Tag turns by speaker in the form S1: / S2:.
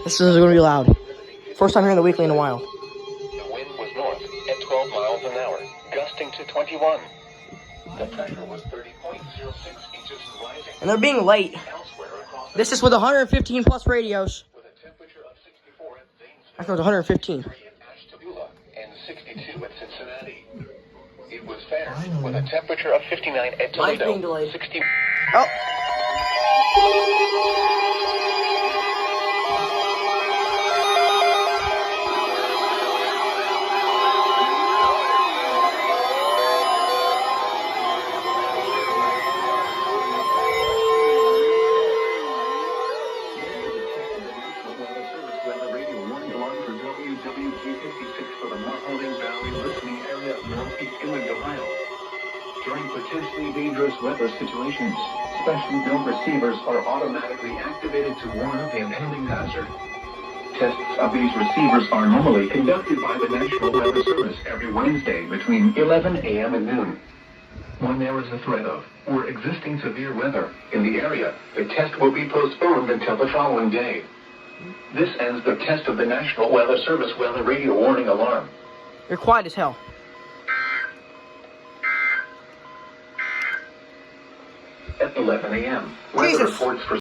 S1: This is going to be loud. First time hearing the weekly in a while.
S2: The wind was north at 12 miles an hour, gusting to 21. The pressure was 30.06 inches rising.
S1: And they're being late. This is with 115 plus radios.
S2: With a temperature of 64 at Zanesville.
S1: I thought it was 115.
S2: And 62 at Cincinnati. It was fair with a temperature of 59 at
S1: Mine's
S2: Toledo.
S1: being delayed.
S2: 60.
S1: Oh.
S2: WWG56 for the Mahoning Valley listening area of northeast England, Ohio. During potentially dangerous weather situations, specially built receivers are automatically activated to warn of the impending hazard. Tests of these receivers are normally conducted by the National Weather Service every Wednesday between 11 a.m. and noon. When there is a threat of or existing severe weather in the area, the test will be postponed until the following day. This ends the test of the National Weather Service weather radio warning alarm.
S1: You're quiet as hell.
S2: At 11 a.m., weather
S1: Jesus.
S2: reports for